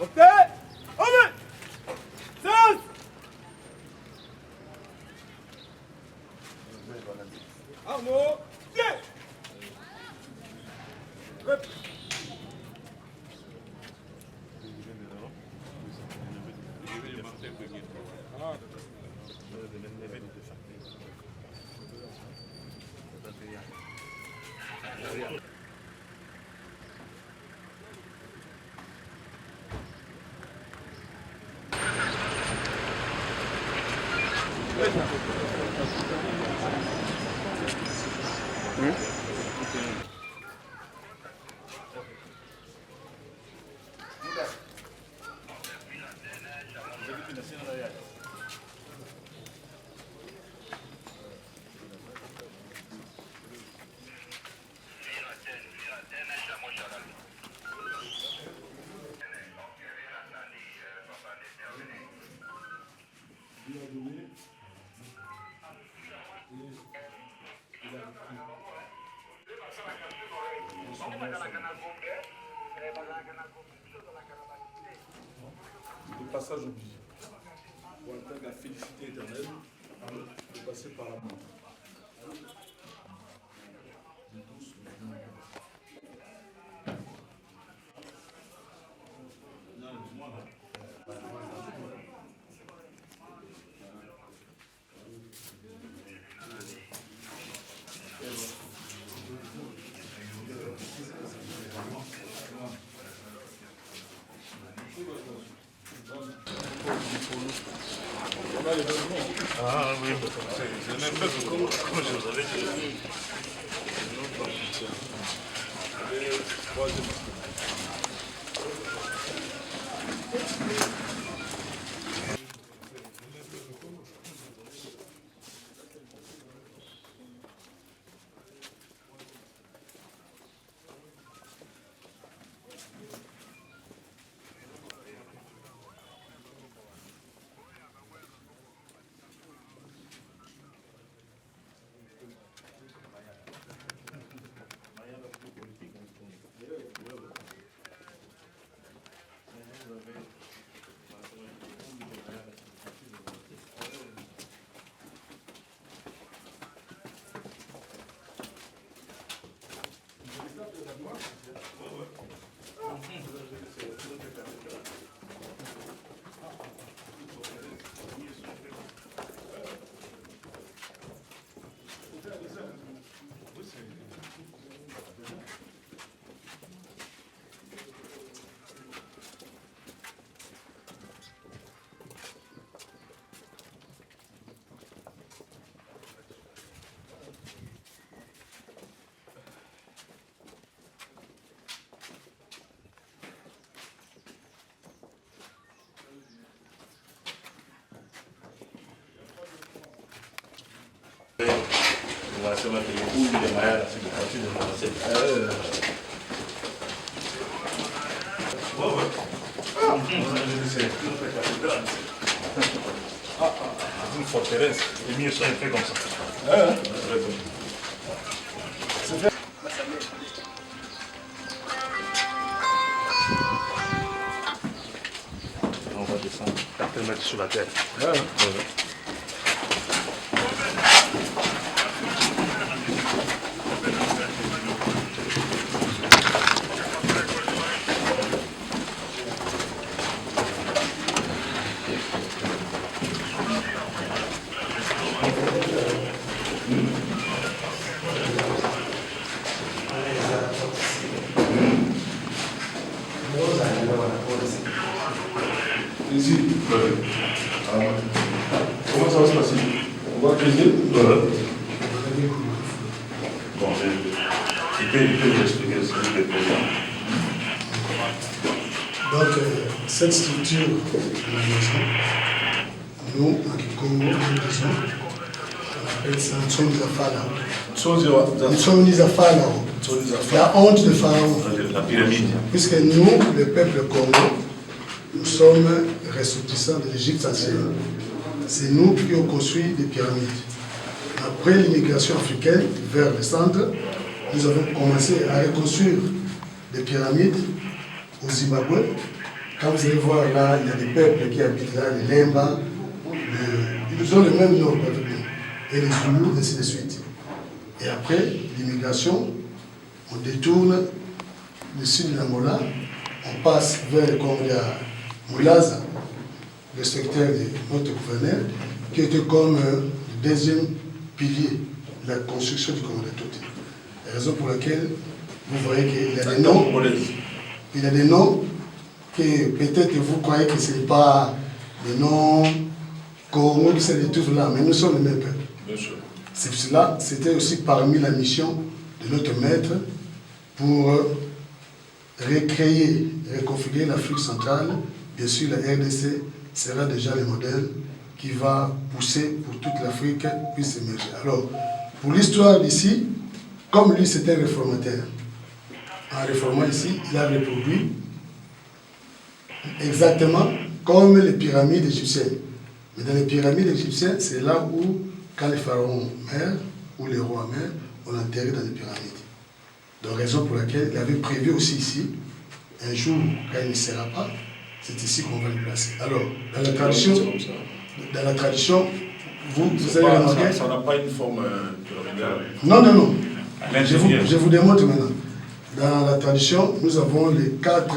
Ok. Allez. Silence. Arnaud. Bien. Rep. Le passage obligé. Pour atteindre la félicité éternelle, de passer par la mort. Ah oui, c'est le même peuple comme je vous avais dit. Wanasema kundi ya mayai na siku katini wanasema. Une forteresse, les mieux sont faits comme ça. On va descendre 4 mètres sur la terre. Ici. Comment ça va se passer? On va cuisiner? Bon, il peut nous expliquer ce que c'est présent. Donc, cette structure de la maison, nous, en Kikongo, nous disons, on appelle ça Ntsonizafala. Ntsonizafala. La honte de Pharaon. La pyramide. Puisque nous, le peuple Congo, nous sommes ressortissants de l'Égypte ancienne. C'est nous qui avons construit des pyramides. Après l'immigration africaine vers le centre, nous avons commencé à reconstruire des pyramides au Zimbabwe, Quand vous allez voir là, il y a des peuples qui habitent là, les Lemba, ils ont le même nom, et les Zoulous, ainsi de suite. Et après, l'immigration, on détourne le sud de la Mola, on passe vers le Congrès Moulaza, le secteur de notre gouverneur, qui était comme le deuxième pilier de la construction du Congrès Toti. La raison pour laquelle vous voyez qu'il y a des noms, il y a des noms que peut-être vous croyez que ce n'est pas des noms Congo qui se retrouvent là, mais nous sommes les mêmes peuples. Bien sûr. C'est cela, c'était aussi parmi la mission de notre maître pour recréer, reconfigurer l'Afrique centrale. Bien sûr, la RDC sera déjà le modèle qui va pousser pour toute l'Afrique puisse émerger. Alors, pour l'histoire d'ici, comme lui c'était un réformateur, en réformant ici, il a reproduit exactement comme les pyramides égyptiennes. Mais dans les pyramides égyptiennes, c'est là où, quand les pharaons meurent, ou les rois meurent, on l'enterrait dans les pyramides. Donc, raison pour laquelle il avait prévu aussi ici, un jour, quand il ne sera pas, c'est ici qu'on va le placer. Alors, dans la tradition, vous avez remarqué... Ça n'a pas une forme pyramidale. Non, non, non. Je vous démontre maintenant. Dans la tradition, nous avons les 4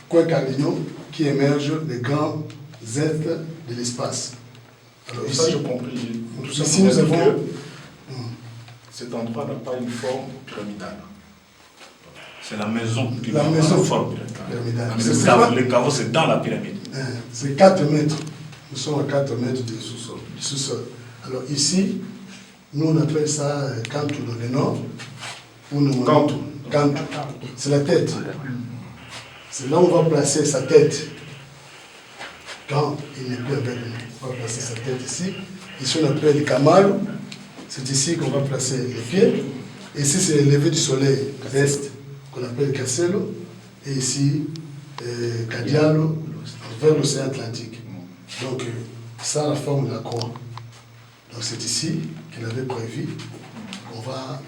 coins cardinaux qui émergent des grands êtres de l'espace. Alors Ça, ici, je compris. ici nous avons... Cet endroit n'a pas une forme pyramidale. C'est la maison qui La va maison avoir une forme pyramidale. pyramidale. Le caveau, c'est dans la pyramide. C'est 4 mètres. Nous sommes à 4 mètres du sous-sol. Alors ici, nous on appelle ça Kantou dans le nord. Kantou. Kantou. C'est la tête. C'est là où on va placer sa tête. Quand il n'est plus avec nous, on va placer sa tête ici. Ici on appelle Kamal. C'est ici qu'on va placer les pieds. Et ici c'est le lever du soleil est, qu'on appelle Kasselo. Et ici, Kadialo, vers l'océan Atlantique. Donc, ça, la forme de la croix. Donc, c'est ici qu'il avait prévu qu'on va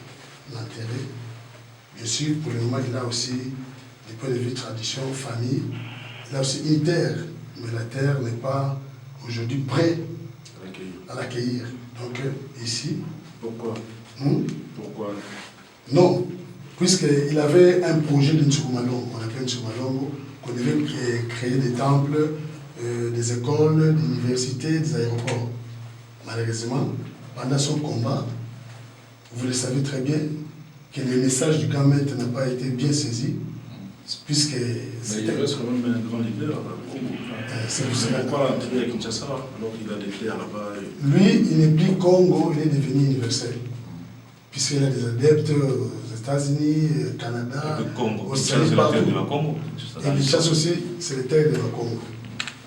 l'enterrer. Bien sûr, pour le moment, il a aussi, du point de vue tradition, famille, il a aussi une terre. Mais la terre n'est pas aujourd'hui prête à l'accueillir. Donc, ici. Pourquoi Pourquoi Non. Puisqu'il avait un projet de Ntsukumalongo, on appelle Ntsukumalongo, qu'on devait créer des temples, des écoles, des universités, des aéroports. Malheureusement, pendant son combat, vous le savez très bien, que le message du grand maître n'a pas été bien saisi, puisque... Mais il reste quand même un grand leader. Pourquoi l'enterrer à Kinshasa alors qu'il a des clés là-bas Lui, il n'est plus Congo, il est devenu universel. Puisqu'il a des adeptes aux États-Unis, au Canada, au Australie, partout. Et Kinshasa aussi, c'est le terre de la Congo.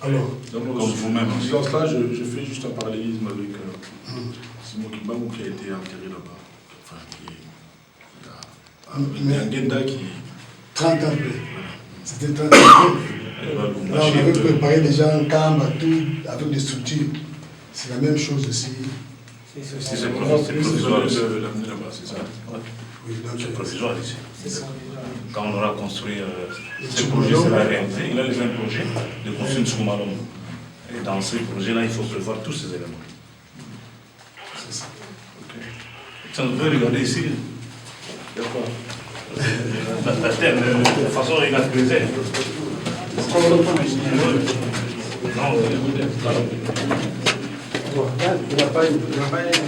Alors, comme vous-même. Dans cela, je fais juste un parallélisme avec Simon Kibangou qui a été enterré là-bas. Enfin, il y a un Genda qui... 30 ans après. C'était 30 ans après. Là, on avait préparé déjà un camp, tout, avec des structures. C'est la même chose aussi. C'est provisoire ici. L'amener là-bas, c'est ça. Oui, donc, C'est provisoire ici. Quand on aura construit ce projet, c'est la réalité. Il a les mêmes projets de construire une Soumalom. Et dans ces projets-là, il faut prévoir tous ces éléments. c'est ça. Ça nous veut regarder ici. D'accord. La terre, de toute façon, il a creusé. Il n'y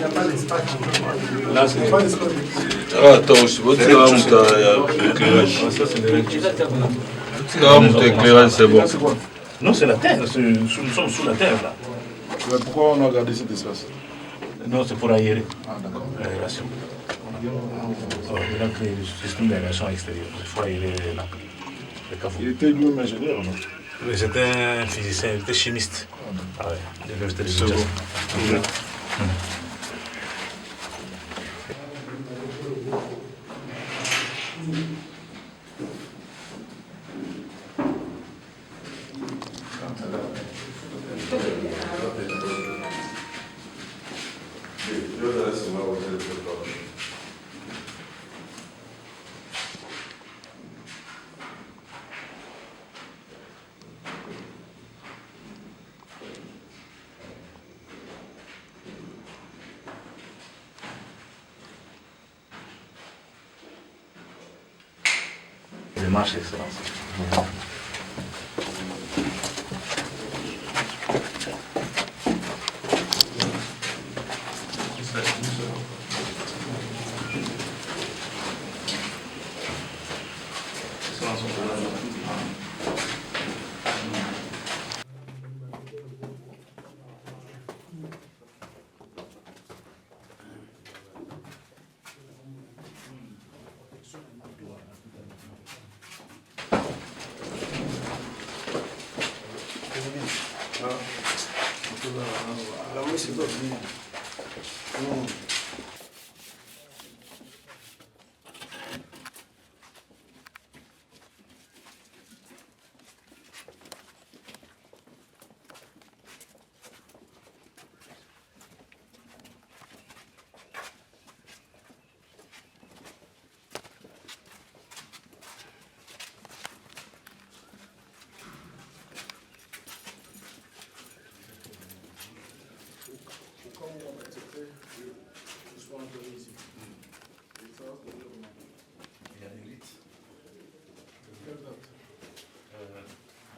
a pas d'espace. Là, c'est pas l'espace. Ah, attends, je vois que tu as l'éclairage. Ça, c'est le Tu éclairage, c'est bon. Non, c'est la terre. Nous sommes sous la terre, là. Mais pourquoi on a gardé cet espace? Non, c'est pour aérer. Ah, d'accord. L'aération. Il a créé le système d'aération extérieure. Il faut aérer le caveau. Il était lui-même ingénieur, non? Oui, c'était un physicien, il était chimiste. Ah ouais, de l'université de Kinshasa. démarche, Excellence.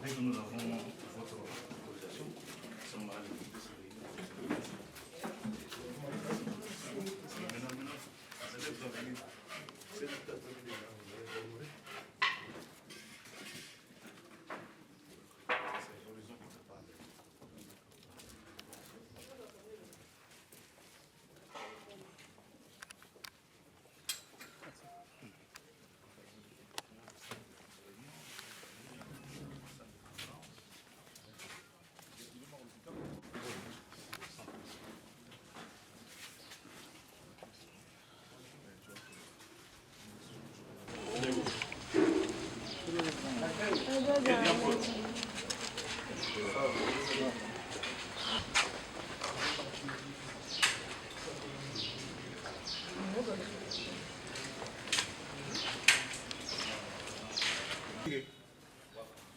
Dès que nous avons votre autorisation, nous sommes à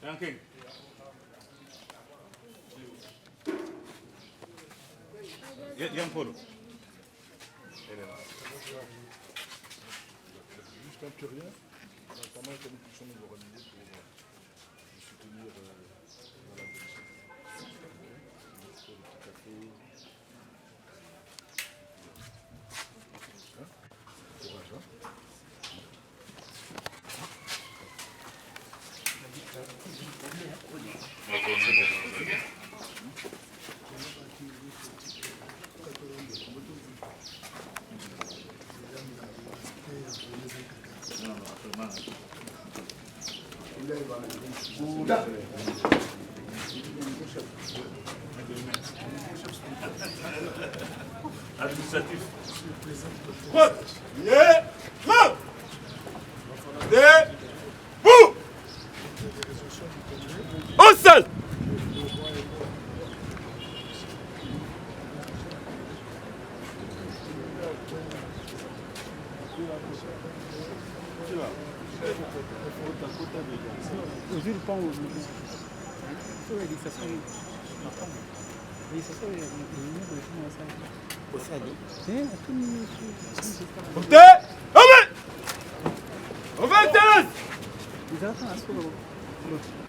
Ranking. Yan polo. Juste un peu rien. On a pas mal comme nous sommes organisés pour soutenir la police. Courage, hein. Administratif. Debout. Au sol. Portez. Ouvert. Ouvert.